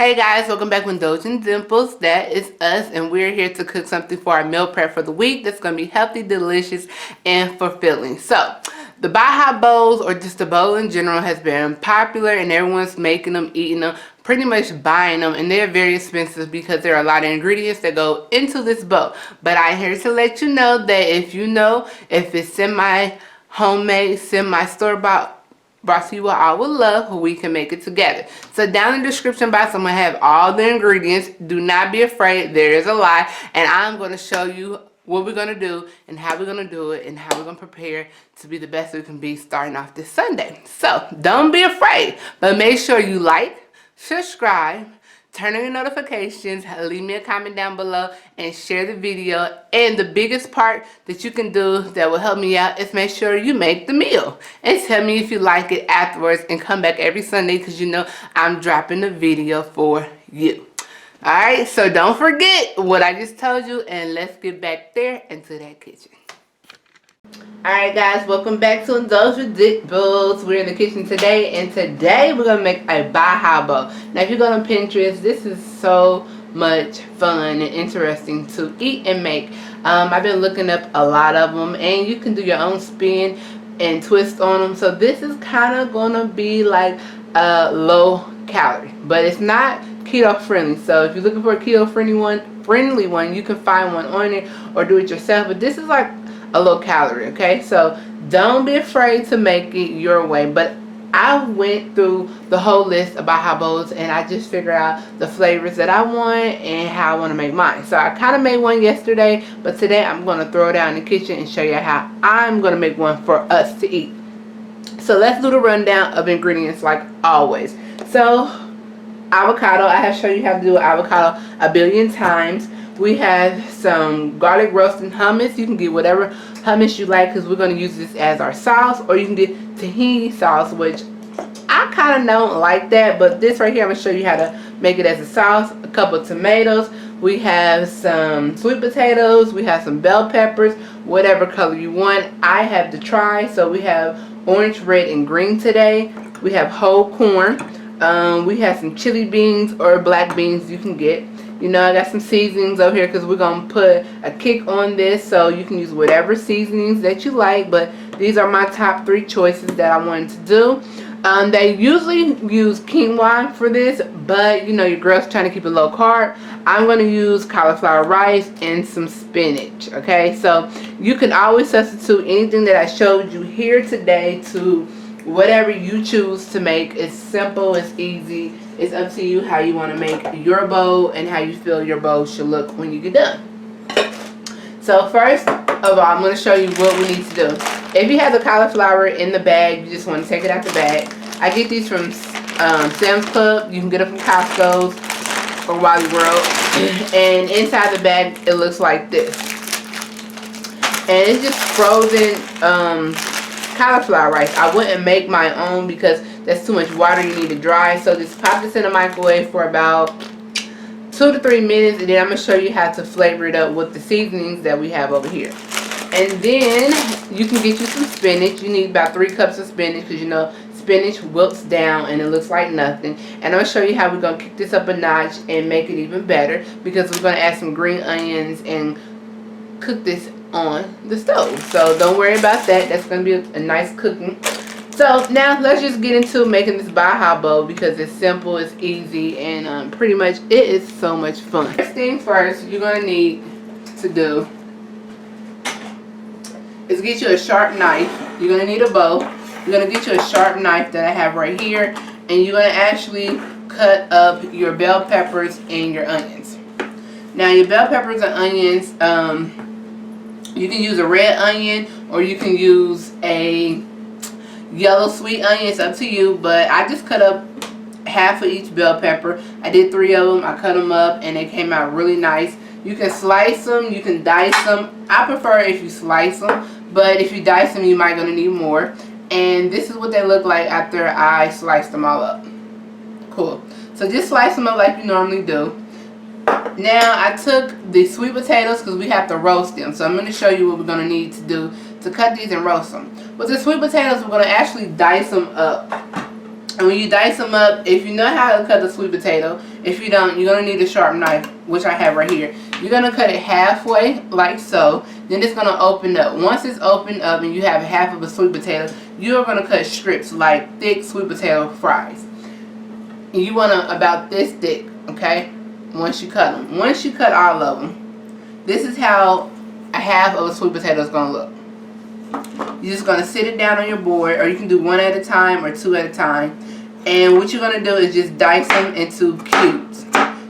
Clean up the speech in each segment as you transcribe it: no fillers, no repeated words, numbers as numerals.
Hey guys, welcome back with Indulge and Dimples. That is us, and we're here to cook something for our meal prep for the week that's going to be healthy, delicious, and fulfilling. So, the Baja bowls, or just the bowl in general, has been popular, and everyone's making them, eating them, pretty much buying them, and they're very expensive because there are a lot of ingredients that go into this bowl. But I'm here to let you know that if it's semi-homemade, semi-store-bought, brought to you what I would love, we can make it together. So down in the description box, I'm going to have all the ingredients. Do not be afraid. There is a lot. And I'm going to show you what we're going to do and how we're going to do it and how we're going to prepare to be the best we can be starting off this Sunday. So don't be afraid. But make sure you like, subscribe, turn on your notifications, leave me a comment down below, and share the video. And the biggest part that you can do that will help me out is make sure you make the meal. And tell me if you like it afterwards, and come back every Sunday because you know I'm dropping the video for you. Alright, so don't forget what I just told you, and let's get back there into that kitchen. Alright guys, welcome back to Indulge with Dimples. We're in the kitchen today, and today we're going to make a Baja bowl. Now if you go on Pinterest, this is so much fun and interesting to eat and make. I've been looking up a lot of them, and you can do your own spin and twist on them. So this is kind of going to be like a low calorie, but it's not keto friendly. So if you're looking for a keto friendly one, you can find one on it or do it yourself. But this is like a low calorie, okay? So don't be afraid to make it your way. But I went through the whole list of Baja bowls, and I just figured out the flavors that I want and how I want to make mine. So I kind of made one yesterday, but today I'm going to throw it out in the kitchen and show you how I'm going to make one for us to eat. So let's do the rundown of ingredients like always. So avocado, I have shown you how to do avocado a billion times. We have some garlic roasted hummus. You can get whatever hummus you like because we're going to use this as our sauce, or you can get tahini sauce, which I kind of don't like that, but this right here I'm going to show you how to make it as a sauce. A couple of tomatoes. We have some sweet potatoes. We have some bell peppers, whatever color you want. I have to try, so we have orange, red, and green today. We have whole corn. We have some chili beans or black beans you can get. You know, I got some seasonings over here because we're going to put a kick on this. So you can use whatever seasonings that you like. But these are my top 3 choices that I wanted to do. They usually use quinoa for this. But, you know, your girl's trying to keep it low carb. I'm going to use cauliflower rice and some spinach. Okay, so you can always substitute anything that I showed you here today to whatever you choose to make. It's simple, it's easy. It's up to you how you want to make your bowl and how you feel your bowl should look when you get done. So first of all, I'm going to show you what we need to do. If you have the cauliflower in the bag, you just want to take it out the bag. I get these from Sam's Club. You can get them from Costco's or Wally World. And inside the bag, it looks like this. And it's just frozen cauliflower rice. I wouldn't make my own because that's too much water you need to dry. So just pop this in the microwave for about 2 to 3 minutes, and then I'm going to show you how to flavor it up with the seasonings that we have over here. And then you can get you some spinach. You need about 3 cups of spinach because you know spinach wilts down and it looks like nothing. And I'm going to show you how we're going to kick this up a notch and make it even better because we're going to add some green onions and cook this on the stove. So don't worry about that. That's going to be a nice cooking. So now let's just get into making this Baja bowl because it's simple, it's easy, and pretty much it is so much fun. First thing first, you're going to need to do is get you a sharp knife. You're going to need a bowl. You're going to get you a sharp knife that I have right here, and you're going to actually cut up your bell peppers and your onions. Now your bell peppers and onions, you can use a red onion or you can use a yellow sweet onion. It's up to you, but I just cut up half of each bell pepper. I did 3 of them. I cut them up and they came out really nice. You can slice them, you can dice them. I prefer if you slice them, but if you dice them you might gonna need more. And this is what they look like after I sliced them all up. Cool. So just slice them up like you normally do. Now I took the sweet potatoes because we have to roast them. So I'm going to show you what we're going to need to do to cut these and roast them. With the sweet potatoes, we're going to actually dice them up. And when you dice them up, if you know how to cut a sweet potato, if you don't, you're going to need a sharp knife, which I have right here. You're going to cut it halfway, like so. Then it's going to open up. Once it's opened up and you have half of a sweet potato, you are going to cut strips like thick sweet potato fries. And you want to about this thick, okay? Once you cut them. Once you cut all of them, this is how a half of a sweet potato is going to look. You're just going to sit it down on your board, or you can do one at a time or two at a time. And what you're going to do is just dice them into cubes.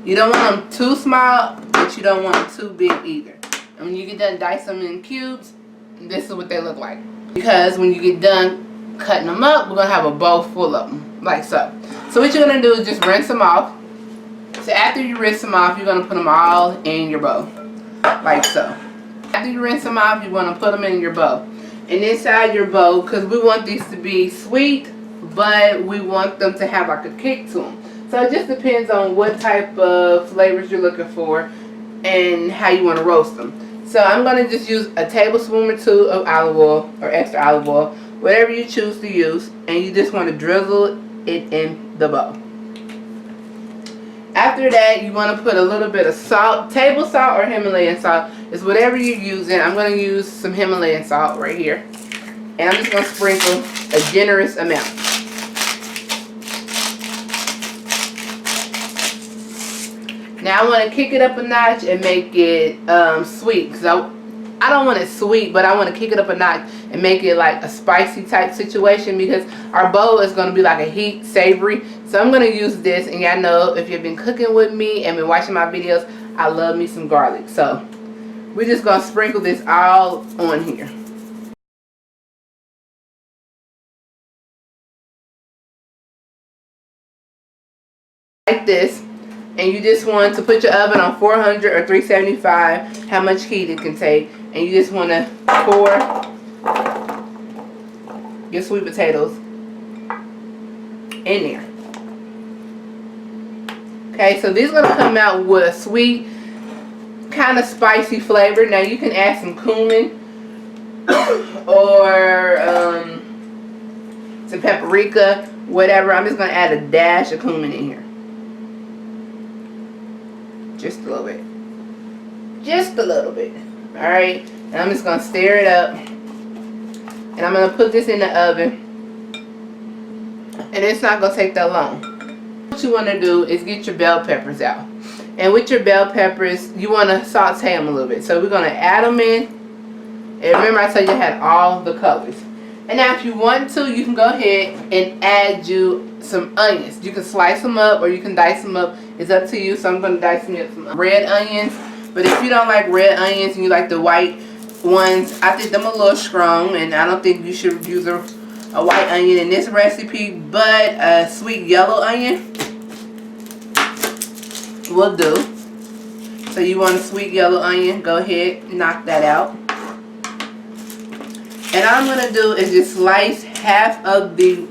You don't want them too small, but you don't want them too big either. And when you get done dicing them in cubes, this is what they look like. Because when you get done cutting them up, we're going to have a bowl full of them, like so. So what you're going to do is just rinse them off. So after you rinse them off, you're going to put them all in your bowl, like so. After you rinse them off, you want to put them in your bowl. And inside your bowl, because we want these to be sweet, but we want them to have like a kick to them. So it just depends on what type of flavors you're looking for and how you want to roast them. So I'm going to just use a tablespoon or two of olive oil or extra olive oil, whatever you choose to use, and you just want to drizzle it in the bowl. After that, you want to put a little bit of salt, table salt or Himalayan salt. It's whatever you're using. I'm going to use some Himalayan salt right here. And I'm just going to sprinkle a generous amount. Now I want to kick it up a notch and make it sweet. Because I don't want it sweet, but I want to kick it up a notch and make it like a spicy type situation, because our bowl is going to be like a heat savory. So I'm going to use this, and y'all know if you've been cooking with me and been watching my videos, I love me some garlic. So we're just going to sprinkle this all on here. Like this. And you just want to put your oven on 400 or 375, how much heat it can take. And you just want to pour your sweet potatoes in there. Okay, so these are going to come out with a sweet, kind of spicy flavor. Now you can add some cumin or some paprika, whatever. I'm just going to add a dash of cumin in here. Just a little bit. Just a little bit. Alright. And I'm just going to stir it up. And I'm going to put this in the oven. And it's not going to take that long. What you want to do is get your bell peppers out. And with your bell peppers, you want to saute them a little bit. So we're going to add them in. And remember I told you I had all the colors. And now if you want to, you can go ahead and add you some onions. You can slice them up or you can dice them up. It's up to you. So I'm going to dice me up some red onions. But if you don't like red onions and you like the white ones, I think them a little strong. And I don't think you should use a white onion in this recipe. But a sweet yellow onion will do. So you want a sweet yellow onion, go ahead and knock that out. And all I'm going to do is just slice half of the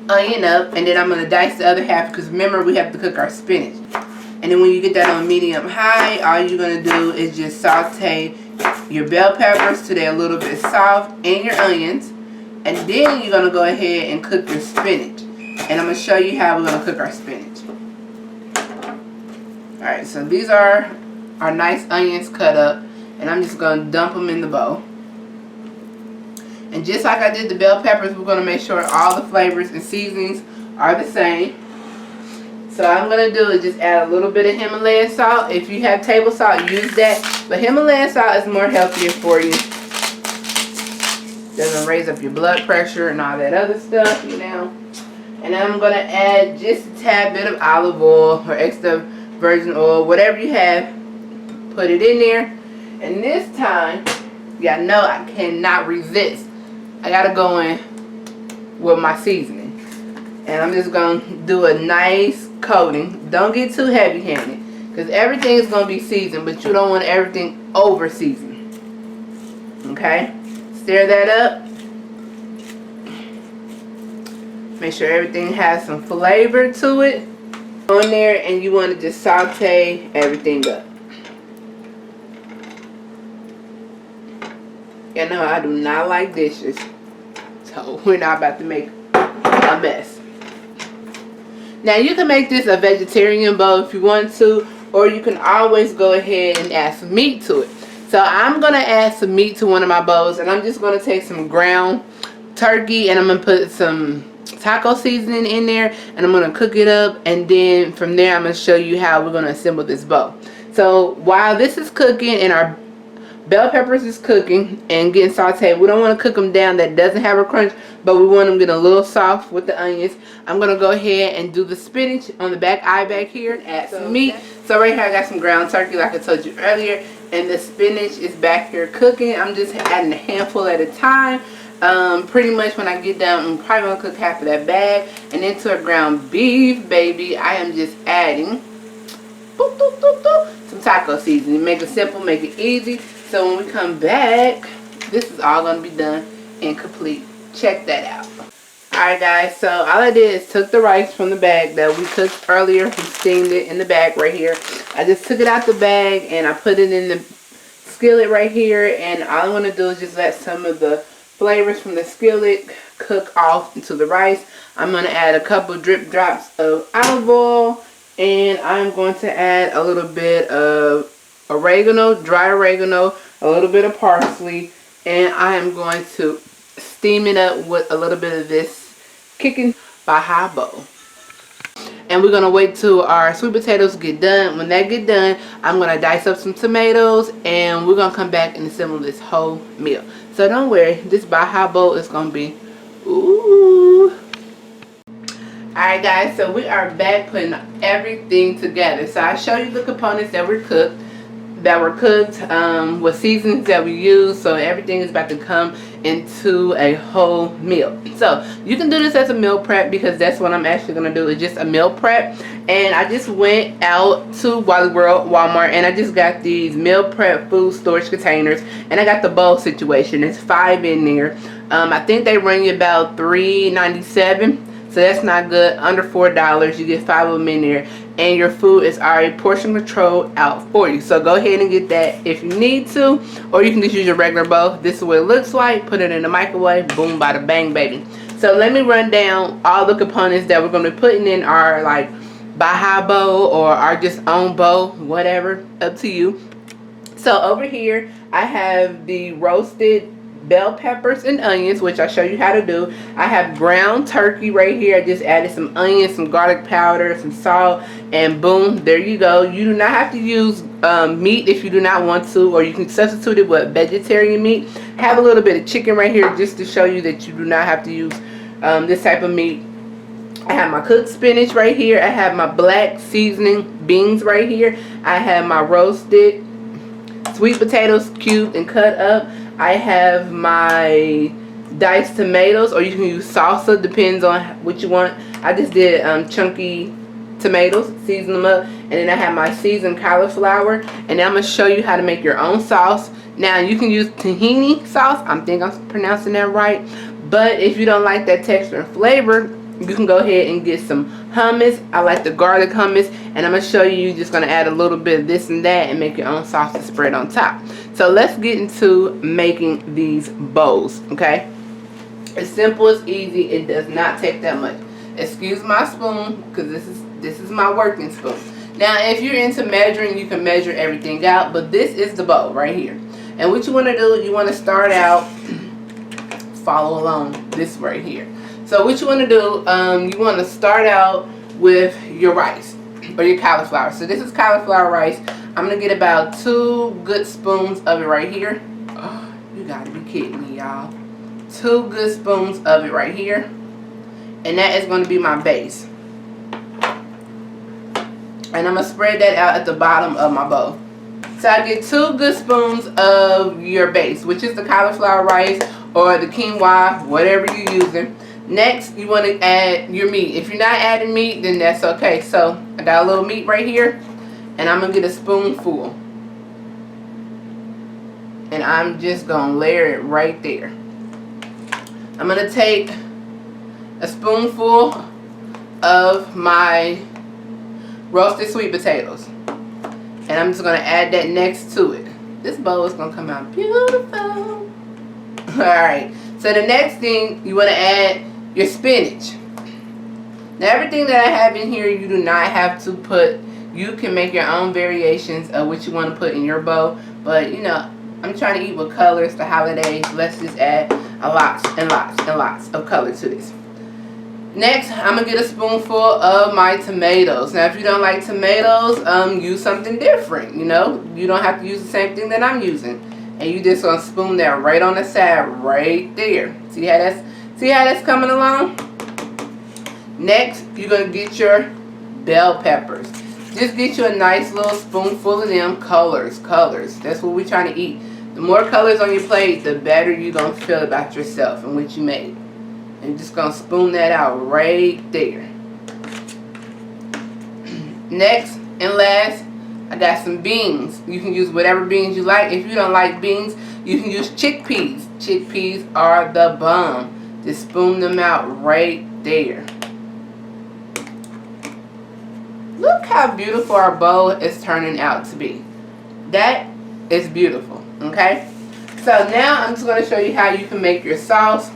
onion up, and then I'm going to dice the other half, because remember we have to cook our spinach. And then when you get that on medium high, all you're going to do is just saute your bell peppers till they're a little bit soft, and your onions. And then you're going to go ahead and cook your spinach. And I'm going to show you how we're going to cook our spinach. Alright, so these are our nice onions cut up, and I'm just going to dump them in the bowl. And just like I did the bell peppers, we're going to make sure all the flavors and seasonings are the same. So what I'm going to do is just add a little bit of Himalayan salt. If you have table salt, use that. But Himalayan salt is more healthier for you. Doesn't raise up your blood pressure and all that other stuff, you know. And I'm going to add just a tad bit of olive oil or extra virgin oil, whatever you have. Put it in there. And this time, y'all know I cannot resist. I got to go in with my seasoning. And I'm just going to do a nice coating. Don't get too heavy handed, because everything is going to be seasoned, but you don't want everything over seasoned. Okay? Stir that up. Make sure everything has some flavor to it on there, and you want to just saute everything up. You know I do not like dishes, so we're not about to make a mess. Now you can make this a vegetarian bowl if you want to, or you can always go ahead and add some meat to it. So I'm going to add some meat to one of my bowls, and I'm just going to take some ground turkey and I'm going to put some taco seasoning in there, and I'm going to cook it up, and then from there I'm going to show you how we're going to assemble this bowl. So while this is cooking and our bell peppers is cooking and getting sauteed, we don't want to cook them down that doesn't have a crunch, but we want them to get a little soft with the onions. I'm going to go ahead and do the spinach on the back here, add some meat. So right here I got some ground turkey like I told you earlier, and the spinach is back here cooking. I'm just adding a handful at a time. Pretty much when I get done, I'm probably going to cook half of that bag. And into a ground beef, baby, I am just adding some taco seasoning. Make it simple, make it easy. So when we come back, this is all going to be done and complete. Check that out. Alright guys, so all I did is took the rice from the bag that we cooked earlier and steamed it in the bag right here. I just took it out the bag and I put it in the skillet right here, and all I want to do is just let some of the flavors from the skillet cook off into the rice. I'm going to add a couple drip drops of olive oil, and I'm going to add a little bit of oregano, dry oregano, a little bit of parsley, and I am going to steam it up with a little bit of this kicking by high bowl. And we're going to wait till our sweet potatoes get done. When they get done, I'm going to dice up some tomatoes, and we're going to come back and assemble this whole meal. So don't worry, this Baja bowl is going to be ooh. Alright guys, so we are back putting everything together. So I show you the components that were cooked, with seasonings that we use. So everything is about to come into a whole meal. So you can do this as a meal prep, because that's what I'm actually going to do, is just a meal prep. And I just went out to Wally World, Walmart, and I just got these meal prep food storage containers, and I got the bowl situation. There's 5 in there. I think they run you about $3.97. So that's not good. Under $4, you get 5 of them in there, and your food is already portion controlled out for you. So go ahead and get that if you need to, or you can just use your regular bowl. This is what it looks like. Put it in the microwave. Boom, bada bang, baby. So let me run down all the components that we're going to be putting in our like Baja bowl or our just own bowl, whatever, up to you. So over here I have the roasted bell peppers and onions, which I'll show you how to do. I have ground turkey right here. I just added some onions, some garlic powder, some salt, and boom, there you go. You do not have to use meat if you do not want to, or you can substitute it with vegetarian meat. Have a little bit of chicken right here just to show you that you do not have to use this type of meat. I have my cooked spinach right here. I have my black seasoning beans right here. I have my roasted sweet potatoes cubed and cut up. I have my diced tomatoes, or you can use salsa, depends on what you want. I just did chunky tomatoes, season them up, and then I have my seasoned cauliflower, and I'm going to show you how to make your own sauce. Now you can use tahini sauce, I think I'm pronouncing that right, but if you don't like that texture and flavor, you can go ahead and get some hummus. I like the garlic hummus, and I'm going to show you, you're just going to add a little bit of this and that and make your own sauce to spread on top. So let's get into making these bowls, okay? It's simple, it's easy, it does not take that much. Excuse my spoon, because this is my working spoon. Now if you're into measuring, you can measure everything out, but this is the bowl right here. And what you want to do, you want to start out, follow along this right here. So what you want to do, you want to start out with your rice or your cauliflower. So this is cauliflower rice. I'm going to get about 2 good spoons of it right here. Oh, you got to be kidding me, y'all. 2 good spoons of it right here. And that is going to be my base. And I'm going to spread that out at the bottom of my bowl. So I get 2 good spoons of your base, which is the cauliflower rice or the quinoa, whatever you're using. Next, you want to add your meat. If you're not adding meat, then that's okay. So I got a little meat right here, and I'm going to get a spoonful. And I'm just going to layer it right there. I'm going to take a spoonful of my roasted sweet potatoes, and I'm just going to add that next to it. This bowl is going to come out beautiful. Alright, so the next thing, you want to add your spinach. Now everything that I have in here, you do not have to put. You can make your own variations of what you want to put in your bowl. But you know, I'm trying to eat with colors, the holidays. Let's just add a lots and lots and lots of color to this. Next, I'm going to get a spoonful of my tomatoes. Now, if you don't like tomatoes, use something different, you know. You don't have to use the same thing that I'm using. And you just going to spoon that right on the side, right there. See how that's coming along? Next, you're going to get your bell peppers. Just get you a nice little spoonful of them. Colors. That's what we're trying to eat. The more colors on your plate, the better you're going to feel about yourself and what you made. And you're just going to spoon that out right there. Next and last, I got some beans. You can use whatever beans you like. If you don't like beans, you can use chickpeas. Chickpeas are the bomb. Just spoon them out right there. Look how beautiful our bowl is turning out to be. That is beautiful, okay? So now I'm just going to show you how you can make your sauce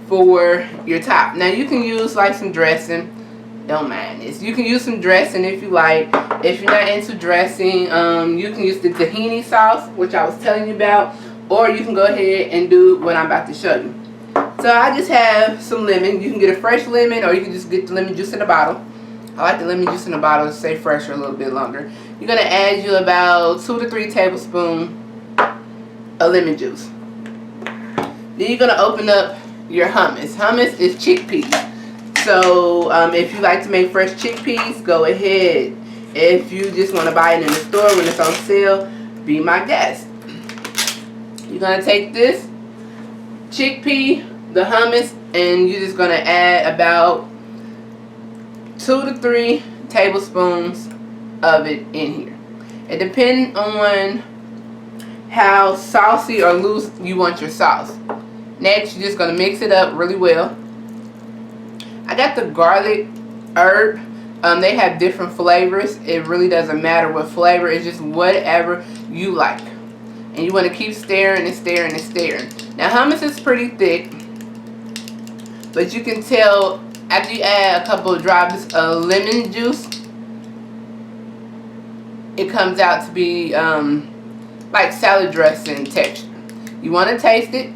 for your top. Now you can use like some dressing. Don't mind this. You can use some dressing if you like. If you're not into dressing, you can use the tahini sauce, which I was telling you about, or you can go ahead and do what I'm about to show you. So I just have some lemon. You can get a fresh lemon, or you can just get the lemon juice in a bottle. I like the lemon juice in the bottle to stay fresh for a little bit longer. You're going to add you about 2 to 3 tablespoons of lemon juice. Then you're going to open up your hummus. Hummus is chickpeas. So if you like to make fresh chickpeas, go ahead. If you just want to buy it in the store when it's on sale, be my guest. You're going to take this chickpea, the hummus, and you're just going to add about 2 to 3 tablespoons of it in here. It depends on how saucy or loose you want your sauce. Next, you're just going to mix it up really well. I got the garlic herb. They have different flavors. It really doesn't matter what flavor. It's just whatever you like. And you want to keep stirring and stirring and stirring. Now, hummus is pretty thick, but you can tell after you add a couple of drops of lemon juice, it comes out to be like salad dressing texture. You want to taste it.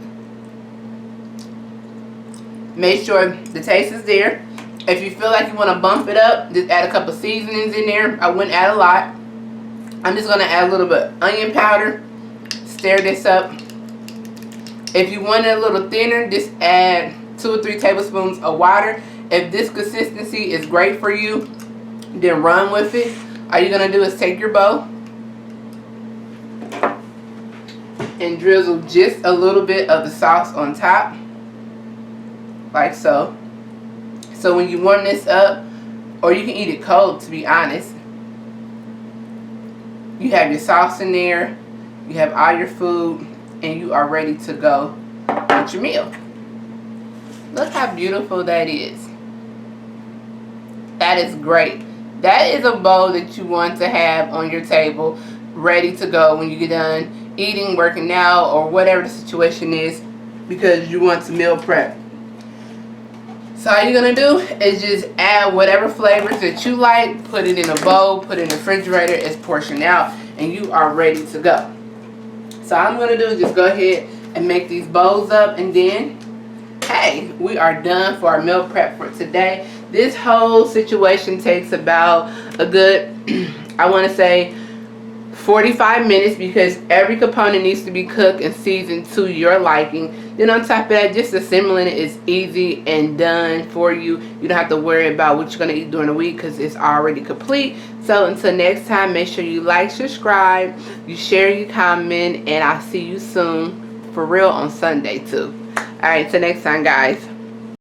Make sure the taste is there. If you feel like you want to bump it up, just add a couple seasonings in there. I wouldn't add a lot. I'm just going to add a little bit of onion powder. Stir this up. If you want it a little thinner, just add 2 or 3 tablespoons of water. If this consistency is great for you, then run with it. All you're going to do is take your bowl and drizzle just a little bit of the sauce on top. Like so. So when you warm this up, or you can eat it cold, to be honest, you have your sauce in there, you have all your food, and you are ready to go with your meal. Look how beautiful that is. That is great. That is a bowl that you want to have on your table, ready to go when you get done eating, working out, or whatever the situation is, because you want to meal prep. So all you're going to do is just add whatever flavors that you like, put it in a bowl, put it in the refrigerator, it's portioned out, and you are ready to go. So all I'm going to do is just go ahead and make these bowls up, and then, hey, we are done for our meal prep for today. This whole situation takes about a good, I want to say, 45 minutes, because every component needs to be cooked and seasoned to your liking. Then on top of that, just assembling it is easy and done for you. You don't have to worry about what you're going to eat during the week, because it's already complete. So until next time, make sure you like, subscribe, you share, you comment, and I'll see you soon, for real, on Sunday too. Alright, till next time, guys.